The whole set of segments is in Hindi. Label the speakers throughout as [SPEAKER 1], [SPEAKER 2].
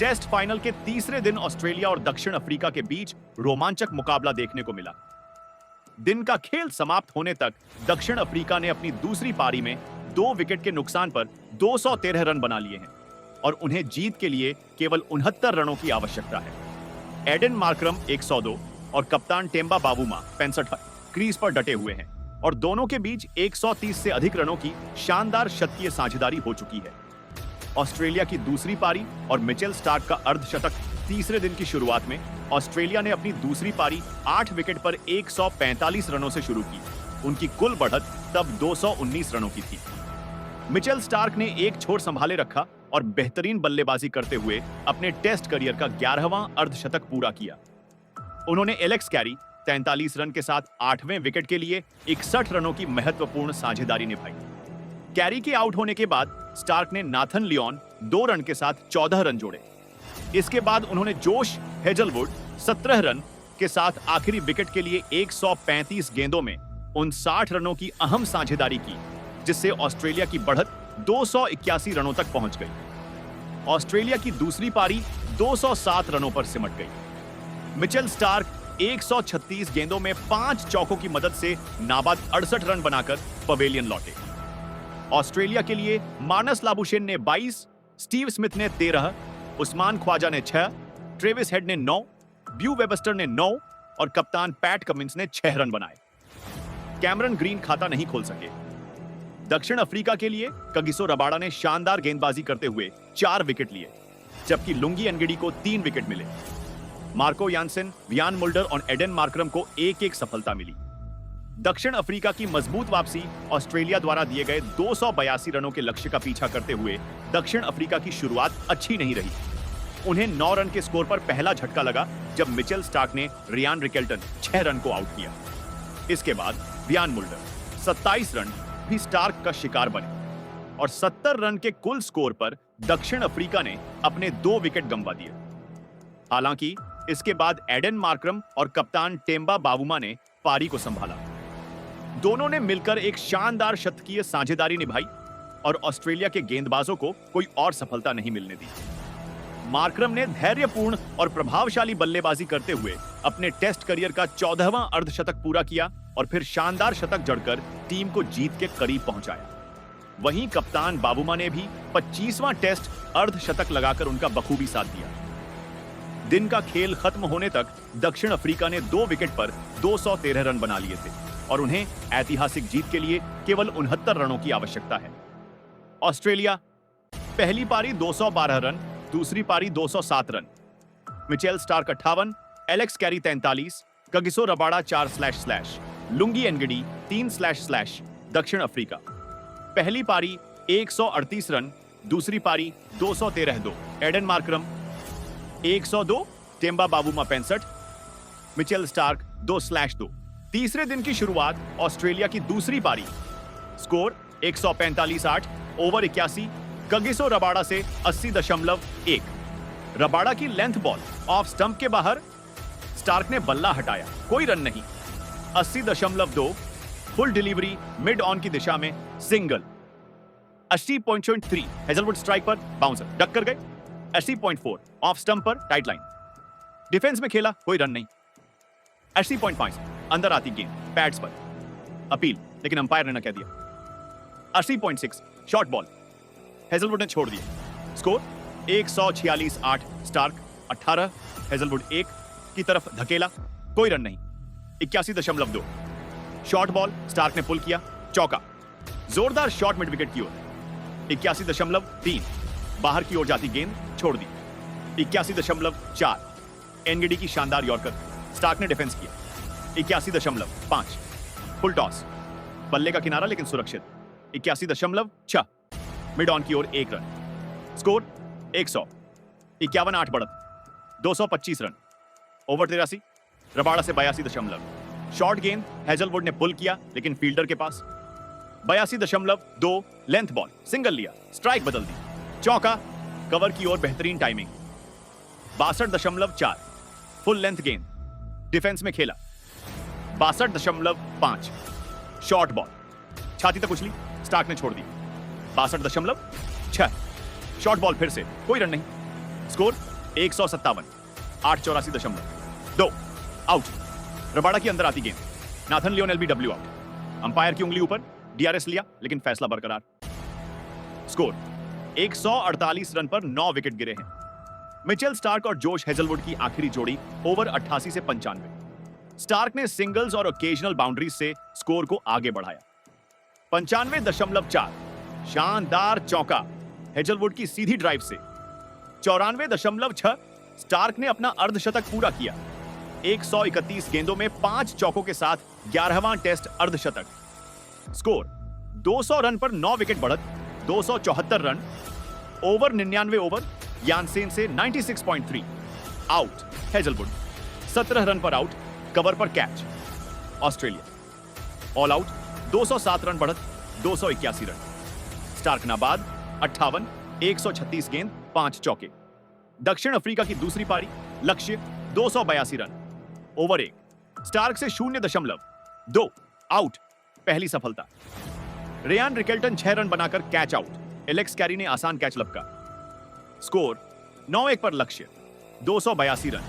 [SPEAKER 1] टेस्ट फाइनल के तीसरे दिन ऑस्ट्रेलिया और दक्षिण अफ्रीका के बीच रोमांचक मुकाबला देखने को मिला। दिन का खेल समाप्त होने तक दक्षिण अफ्रीका ने अपनी दूसरी पारी में 2 विकेट के नुकसान पर 213 रन बना लिए हैं और उन्हें जीत के लिए केवल 69 रनों की आवश्यकता है। एडन मार्करम 102 और कप्तान टेम्बा बावुमा 65 क्रीज पर डटे हुए हैं और दोनों के बीच 130 से अधिक रनों की शानदार शतकीय साझेदारी हो चुकी है। ऑस्ट्रेलिया की दूसरी पारी और मिचेल स्टार्क का अर्धशतक तीसरे दिन की शुरुआत में ऑस्ट्रेलिया ने अपनी दूसरी पारी 8 विकेट पर 145 रनों से शुरू की। उनकी कुल बढ़त तब 219 रनों की थी। मिचेल स्टार्क ने एक छोर संभाले रखा और बेहतरीन बल्लेबाजी करते हुए अपने टेस्ट करियर का 11वां अर्धशतक पूरा किया। उन्होंने एलेक्स कैरी 43 रन के साथ 8वें विकेट के लिए 61 रनों की महत्वपूर्ण साझेदारी निभाई। कैरी के आउट होने के बाद स्टार्क ने नाथन लियोन 2 रन के साथ 14 रन जोड़े। इसके बाद उन्होंने जोश हेजलवुड 17 रन के साथ आखिरी विकेट के लिए 135 गेंदों में 59 रनों की अहम साझेदारी की, जिससे ऑस्ट्रेलिया की बढ़त 281 रनों तक पहुंच गई। ऑस्ट्रेलिया की दूसरी पारी 207 रनों पर सिमट गई। मिचेल स्टार्क 136 गेंदों में 5 चौकों की मदद से नाबाद 68 रन बनाकर पवेलियन लौटे। ऑस्ट्रेलिया के लिए मानस लाबुशेन ने 22, स्टीव स्मिथ ने 13, उस्मान ख्वाजा ने 6, ट्रेविस हेड ने 9, ब्यू वेबस्टर ने 9 और कप्तान पैट कमिंस ने 6 रन बनाए। कैमरन ग्रीन खाता नहीं खोल सके। दक्षिण अफ्रीका के लिए कगिसो रबाडा ने शानदार गेंदबाजी करते हुए 4 विकेट लिए, जबकि लुंगी एनगिडी को 3 विकेट मिले। मार्को यानसेन, वियान मुल्डर और एडन मार्करम को 1-1 सफलता मिली। दक्षिण अफ्रीका की मजबूत वापसी ऑस्ट्रेलिया द्वारा दिए गए 282 रनों के लक्ष्य का पीछा करते हुए दक्षिण अफ्रीका की शुरुआत अच्छी नहीं रही। उन्हें 9 रन के स्कोर पर पहला झटका लगा जब मिचेल स्टार्क ने रियान रिकेल्टन 6 रन को आउट किया। इसके बाद वियान मुल्डर 27 रन भी स्टार्क का शिकार बने और 70 रन के कुल स्कोर पर दक्षिण अफ्रीका ने अपने 2 विकेट गंवा दिए। हालांकि इसके बाद एडन मार्करम और कप्तान टेम्बा बावुमा ने पारी को संभाला। दोनों ने मिलकर एक शानदार शतकीय साझेदारी निभाई और ऑस्ट्रेलिया के गेंदबाजों को कोई और सफलता नहीं मिलने दी। मार्करम ने धैर्यपूर्ण और प्रभावशाली बल्लेबाजी करते हुए अपने टेस्ट करियर का 14वां अर्धशतक पूरा किया और फिर शानदार शतक जड़कर टीम को जीत के करीब पहुंचाया। वहीं कप्तान बावुमा ने भी 25वां टेस्ट अर्धशतक लगाकर उनका बखूबी साथ दिया। दिन का खेल खत्म होने तक दक्षिण अफ्रीका ने 2 विकेट पर 213 रन बना लिए थे और उन्हें ऐतिहासिक जीत के लिए केवल 69 रनों की आवश्यकता है। ऑस्ट्रेलिया पहली पारी 212 रन, दूसरी पारी 207 run. Mitchell Starc 58, Alex Carey 43, Kagiso Rabada 4//, Lungi Ngidi 3//। दक्षिण अफ्रीका पहली पारी 138 रन, दूसरी पारी 213-2। Aiden Markram 102, Temba Bavuma 65, Mitchell Starc 2/2। तीसरे दिन की शुरुआत ऑस्ट्रेलिया की दूसरी पारी, स्कोर 145-8, ओवर 81, कगिसो रबाडा से 80.1। रबाडा की लेंथ बॉल ऑफ स्टंप के बाहर, स्टार्क ने बल्ला हटाया, कोई रन नहीं। 80.2, फुल डिलीवरी मिड ऑन की दिशा में सिंगल। 80.3 हेजलवुड स्ट्राइक पर बाउंसर, डक कर गए। 80.4 ऑफ स्टंप पर टाइट लाइन, डिफेंस में खेला, कोई रन नहीं। 80.5 अंदर आती गेंद पैड्स पर, अपील लेकिन अंपायर ने न कह दिया। 80.6 शॉर्ट बॉल, हेजलवुड ने छोड़ दिया। स्कोर 146-8, स्टार्क 18, हेजलवुड 1 की तरफ धकेला, कोई रन नहीं। 81.2 शॉर्ट बॉल, स्टार्क ने पुल किया, चौका। जोरदार शॉट मिड विकेट की ओर। 81.3 बाहर की ओर जाती गेंद छोड़ दी। 81.4 एनगिडी की शानदार यॉर्कर, स्टार्क ने डिफेंस किया। 81.5 फुल टॉस, बल्ले का किनारा लेकिन सुरक्षित। 81.6 मिड ऑन की ओर 1 रन। स्कोर 100। 51-8 बढ़त, 225 रन। ओवर 83, रबाडा से 82. शॉर्ट गेंद हेजलवुड ने पुल किया लेकिन फील्डर के पास। 82.2 लेंथ बॉल, सिंगल लिया, स्ट्राइक बदल दी, चौका, कवर की ओर बेहतरीन टाइमिंग। 62.4 फुल लेंथ गेंद, डिफेंस में खेला। 62.5 शॉर्ट बॉल, छाती तक उछली, स्टार्क ने छोड़ दी। 62.6 शॉर्ट बॉल फिर से, कोई रन नहीं। Score 157, 884.2 out. रबाड़ा की अंदर आती गेंद, Nathan Lyon LBW out. Umpire की उंगली ऊपर, डीआरएस लिया लेकिन फैसला बरकरार। स्कोर 148 रन पर 9 विकेट गिरे हैं। मिचेल स्टार्क और जोश हेजलवुड की आखिरी जोड़ी ओवर 88 से 95। स्टार्क ने सिंगल्स और ओकेजनल बाउंड्रीज से स्कोर को आगे बढ़ाया। 95.4 शानदार चौका हेजलवुड की सीधी ड्राइव से। 94.6 स्टार्क ने अपना अर्धशतक पूरा किया। 131 गेंदों में 5 चौकों के साथ 11वां टेस्ट अर्धशतक। स्कोर 200 रन पर 9 विकेट बढ़त, 274 रन। ओवर 99 ओवर, यानसेन से 96.3 आउट। हेजलवुड 17 रन पर आउट, कवर पर catch. Australia all out, 207 run बढ़त, 281 रन। स्टार्क नाबाद 58, 136 गेंद, 5 चौके। दक्षिण अफ्रीका की दूसरी पारी, लक्ष्य 282 रन। ओवर 1, स्टार्क से 0.2 आउट, पहली सफलता। रेयान रिकेल्टन 6 रन बनाकर कैच आउट। एलेक्स कैरी ने आसान कैच लपका। स्कोर 9-1 पर लक्ष्य, 282 रन।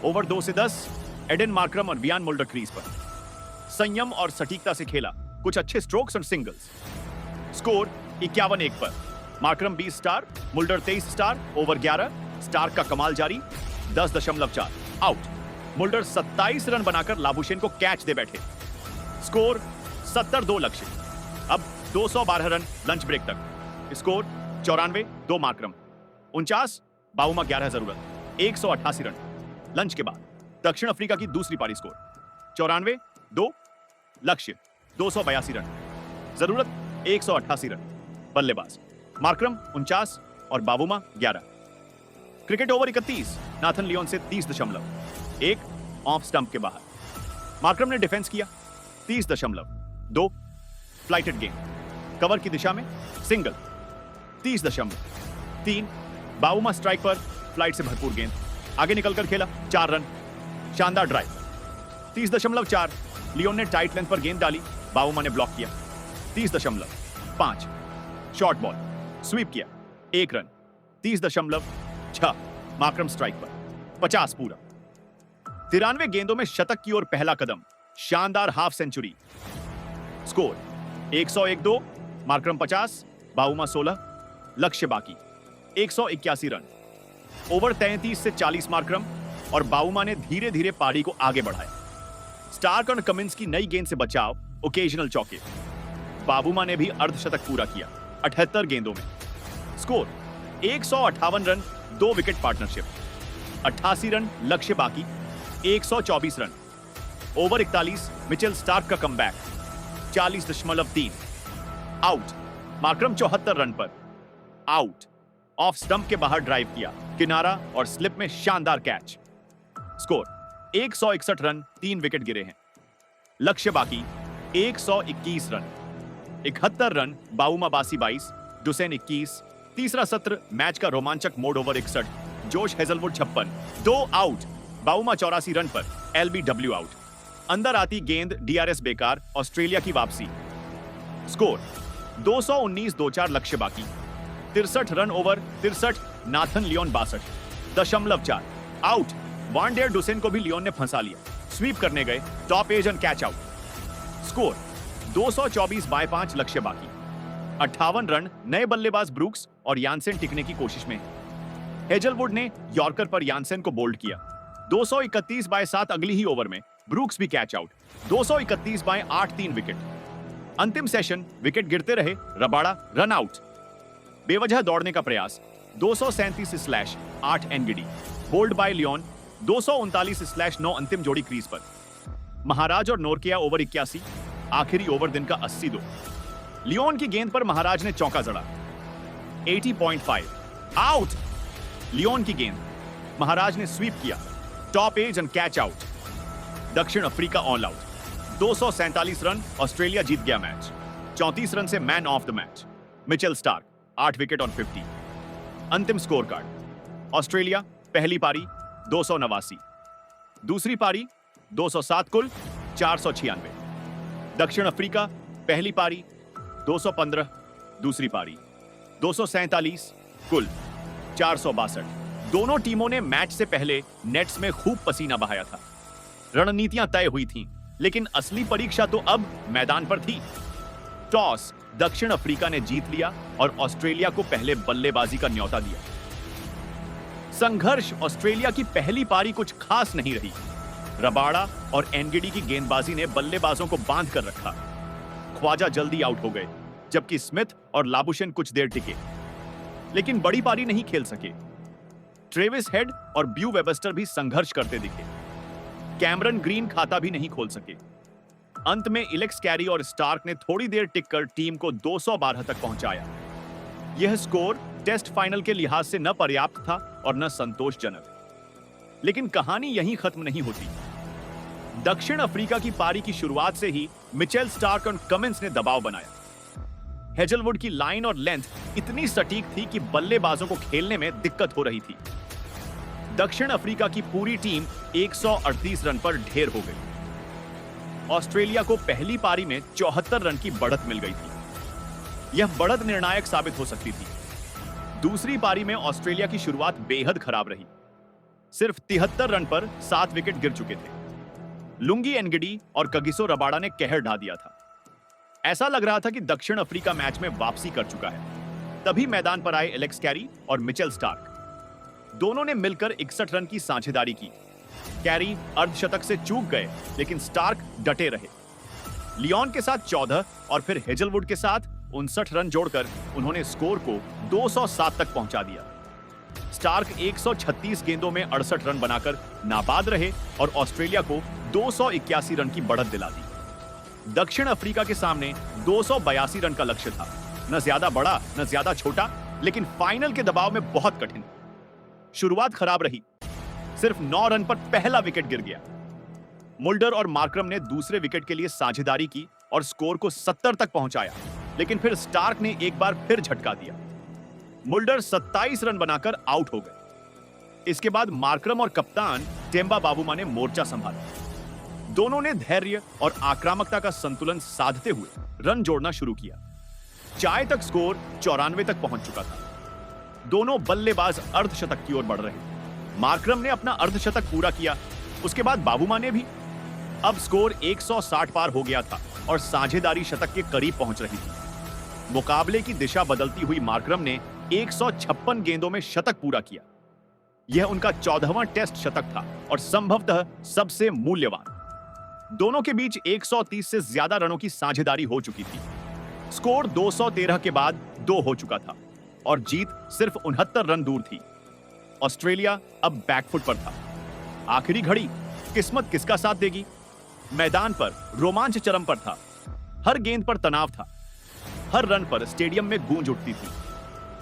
[SPEAKER 1] ओवर 2 से 10, एडन मार्करम और वियान मुल्डर क्रीज पर। संयम और सटीकता से खेला, कुछ अच्छे स्ट्रोक्स और सिंगल्स। स्कोर 51-1 पर Markram 20 star, Mulder 23 star. Over 11, Starc का कमाल जारी, 10.4 आउट। मुल्डर 27 रन बनाकर लाबुशेन को कैच दे बैठे। स्कोर 70-2 लक्ष्य। अब 212 रन लंच ब्रेक तक। Score 94-2 Markram. 49 बाउमा 11 जरूरत, 188 रन लंच के बाद। दक्षिण अफ्रीका की दूसरी पारी, स्कोर 94-2 लक्ष्य, 282 रन जरूरत, 188 रन। बल्लेबाज मार्करम 49 और Bavuma 11। Cricket over 31, Nathan Lyon से 30.1 ऑफ स्टंप के बाहर। मार्करम ने डिफेंस किया, 30.2 फ्लाइटेड गेंद, कवर की दिशा में सिंगल, 30.3 बाबूमा स्ट्राइक पर, फ्लाइट से भरपूर गेंद, आगे निकलकर खेला, 4 रन। शानदार ड्राइव, 30.4 लियोन ने टाइट लेंथ पर गेंद डाली, बाबूमा ने ब्लॉक किया, 30.5 शॉर्ट बॉल, स्वीप किया, 1 रन। 30.6 मार्करम स्ट्राइक पर, 50 पूरा। 93 गेंदों में शतक की ओर पहला कदम, शानदार half century. Score 101-2 Markram 50, Bavuma 16, लक्ष्य बाकी 181 रन। ओवर 33 से 40 मार्करम और बाबूमा ने धीरे धीरे पारी को आगे बढ़ाया। स्टार्क और कमिंस की नई गेंद से बचाव, ओकेजनल चौके। बाबूमा ने भी अर्धशतक पूरा किया 78 गेंदों में। Score 158 run, 2 wicket partnership, 88 run लक्ष्य बाकी, 124 रन। ओवर 41, मिचेल स्टार्क का कमबैक, 40.3 आउट। मार्करम 74 रन पर आउट। ऑफ स्टंप के बाहर ड्राइव किया, किनारा और स्लिप में शानदार कैच। स्कोर 161 रन, 3 विकेट गिरे हैं, लक्ष्य बाकी 121 रन। 71 रन बाउमा बासी 22, डुसेन 21। तीसरा सत्र मैच का रोमांचक mode over 61, Josh Hazlewood 56, 2 out. Bavuma 84 run पर एलबीडब्ल्यू आउट। अंदर आती गेंद, डीआरएस बेकार, ऑस्ट्रेलिया की वापसी। स्कोर 219-2-4 लक्ष्य बाकी, 63 run over 63, Nathan Lyon 62.4 out. Van der Dussen को भी लियोन ने फंसा लिया, स्वीप करने गए, top edge and catch out. Score 224/5 लक्ष्य बाकी, 58 रन। नए बल्लेबाज ब्रूक्स और यानसेन टिकने की कोशिश में। हेजलवुड ने यॉर्कर पर यानसेन को बोल्ड किया, 231/7 अगली ही ओवर में ब्रूक्स भी कैच आउट, 231/8 3 विकेट। अंतिम सेशन विकेट गिरते रहे, रबाड़ा रन आउट। बेवजह दौड़ने का प्रयास, 237/8 एनगीडी, बोल्ड बाय लियोन, 239/9 अंतिम जोड़ी क्रीज पर। महाराज और नोरकिया ओवर 81, आखिरी ओवर दिन का 82। लियोन की गेंद पर महाराज ने चौका जड़ा, 80.5 आउट। लियोन की गेंद, महाराज ने स्वीप किया, top edge and catch out. दक्षिण अफ्रीका ऑल आउट, 247 रन, ऑस्ट्रेलिया जीत गया मैच। 34 रन से man of the match, Mitchell Starc 8 wicket on 50। अंतिम स्कोर कार्ड, ऑस्ट्रेलिया पहली पारी 289, दूसरी पारी 207 कुल 496। दक्षिण अफ्रीका पहली पारी 215, दूसरी पारी 247 कुल 462, दोनों टीमों ने मैच से पहले नेट्स में खूब पसीना बहाया था। रणनीतियां तय हुई थीं, लेकिन असली परीक्षा तो अब मैदान पर थी। टॉस दक्षिण अफ्रीका ने जीत लिया और ऑस्ट्रेलिया को पहले बल्लेबाजी का न्योता दिया। संघर्ष ऑस्ट्रेलिया की पहली पारी कुछ खास नहीं रही। रबाड़ा और एनगिडी की गेंदबाजी ने बल्लेबाजों को बांध कर रखा। ख्वाजा जल्दी आउट हो गए, जबकि स्मिथ और लाबुशेन कुछ देर टिके, लेकिन बड़ी पारी नहीं खेल सके। ट्रेविस हेड और ब्यू वेबस्टर भी संघर्ष करते दिखे। कैमरन ग्रीन खाता भी नहीं खोल सके। अंत में एलेक्स कैरी और स्टार्क ने थोड़ी देर टिककर टीम को 212 तक पहुंचाया। यह स्कोर टेस्ट फाइनल के लिहाज से न पर्याप्त था और न संतोषजनक। लेकिन कहानी यहीं खत्म नहीं होती। दक्षिण अफ्रीका की पारी की शुरुआत से ही मिचेल स्टार्क और कमिंस ने दबाव बनाया। हेजलवुड की लाइन और लेंथ इतनी सटीक थी कि बल्लेबाजों को खेलने में दिक्कत हो रही थी। दक्षिण अफ्रीका की पूरी टीम 138 रन पर ढेर हो गई। ऑस्ट्रेलिया को पहली पारी में 74 रन की बढ़त मिल गई थी। यह बढ़त निर्णायक साबित हो सकती थी। दूसरी पारी में ऑस्ट्रेलिया की शुरुआत बेहद खराब रही। सिर्फ 73 रन पर 7 विकेट गिर चुके थे। लुंगी एनगिडी और कगिसो रबाड़ा ने कहर ढा दिया था। ऐसा लग रहा था कि दक्षिण अफ्रीका मैच में वापसी कर चुका है। तभी मैदान पर आए एलेक्स कैरी और मिचेल स्टार्क। दोनों ने मिलकर 61 रन की साझेदारी की। कैरी अर्धशतक से चूक गए, लेकिन स्टार्क डटे रहे। लियोन के साथ 14 और फिर हेजलवुड के साथ 59 रन जोड़कर उन्होंने स्कोर को 207 तक पहुंचा दिया। स्टार्क 136 गेंदों में 68 रन बनाकर नाबाद रहे और ऑस्ट्रेलिया को 281 रन की बढ़त दिला दी। दक्षिण अफ्रीका के सामने 282 रन का लक्ष्य था। न ज्यादा बड़ा न ज्यादा छोटा, लेकिन फाइनल के दबाव में बहुत कठिन। शुरुआत खराब रही। सिर्फ 9 रन पर पहला विकेट गिर गया। मुल्डर और मार्करम ने दूसरे विकेट के लिए साझेदारी की और स्कोर को 70 तक पहुंचाया, लेकिन फिर स्टार्क ने एक बार फिर झटका दिया। मुल्डर 27 रन बनाकर आउट हो गए। इसके बाद मार्करम और कप्तान टेम्बा बावुमा ने मोर्चा संभाला। दोनों ने धैर्य और आक्रामकता का संतुलन साधते हुए रन जोड़ना शुरू किया। चाय तक स्कोर 94 तक पहुंच चुका था। दोनों बल्लेबाज अर्धशतक की ओर बढ़ रहे। मार्करम ने अपना अर्धशतक पूरा किया, उसके बाद बावुमा ने भी। अब स्कोर 160 पार हो गया था और साझेदारी शतक के करीब पहुंच रही थी। मुकाबले की दिशा बदलती हुई मार्करम ने 156 गेंदों में शतक पूरा किया। यह उनका 14वां टेस्ट शतक था और संभवतः सबसे मूल्यवान। दोनों के बीच 130 से ज्यादा रनों की साझेदारी हो चुकी थी। स्कोर 213 के बाद 2 हो चुका था और जीत सिर्फ 69 रन दूर थी। ऑस्ट्रेलिया अब बैकफुट पर था। आखिरी घड़ी किस्मत किसका साथ देगी? मैदान पर रोमांच चरम पर था। हर गेंद पर तनाव था। हर रन पर स्टेडियम में गूंज उठती थी।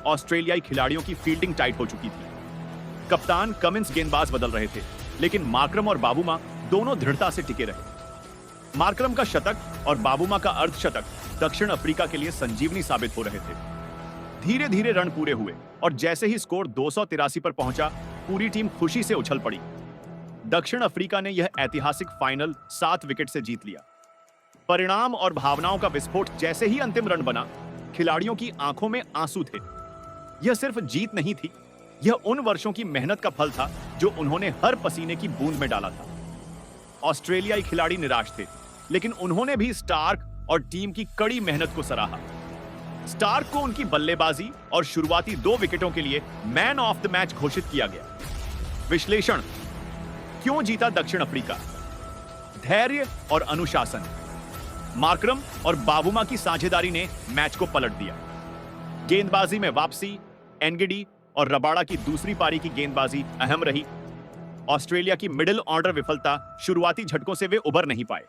[SPEAKER 1] ऑस्ट्रेलियाई खिलाड़ियों की फील्डिंग टाइट हो चुकी थी। कप्तान कमिंस गेंदबाज बदल रहे थे, लेकिन मार्करम और बावुमा दोनों दृढ़ता से टिके रहे। मार्करम का शतक और बावुमा का अर्धशतक दक्षिण अफ्रीका के लिए संजीवनी साबित हो रहे थे। धीरे धीरे रन पूरे हुए और जैसे ही स्कोर 283 पर पहुंचा, पूरी टीम खुशी से उछल पड़ी। दक्षिण अफ्रीका ने यह ऐतिहासिक फाइनल 7 विकेट से जीत लिया। परिणाम और भावनाओं का विस्फोट जैसे ही अंतिम रन बना, खिलाड़ियों की आंखों में आंसू थे। यह सिर्फ जीत नहीं थी, यह उन वर्षों की मेहनत का फल था जो उन्होंने हर पसीने की बूंद में डाला था। ऑस्ट्रेलियाई खिलाड़ी निराश थे, लेकिन उन्होंने भी स्टार्क और टीम की कड़ी मेहनत को सराहा। स्टार्क को उनकी बल्लेबाजी और शुरुआती 2 विकेटों के लिए मैन ऑफ द मैच घोषित किया गया। विश्लेषण: क्यों जीता दक्षिण अफ्रीका? धैर्य और अनुशासन। मार्करम और बावुमा की साझेदारी ने मैच को पलट दिया। गेंदबाजी में वापसी, एनगिडी और रबाड़ा की दूसरी पारी की गेंदबाजी अहम रही। ऑस्ट्रेलिया की मिडिल ऑर्डर विफलता, शुरुआती झटकों से वे उबर नहीं पाए।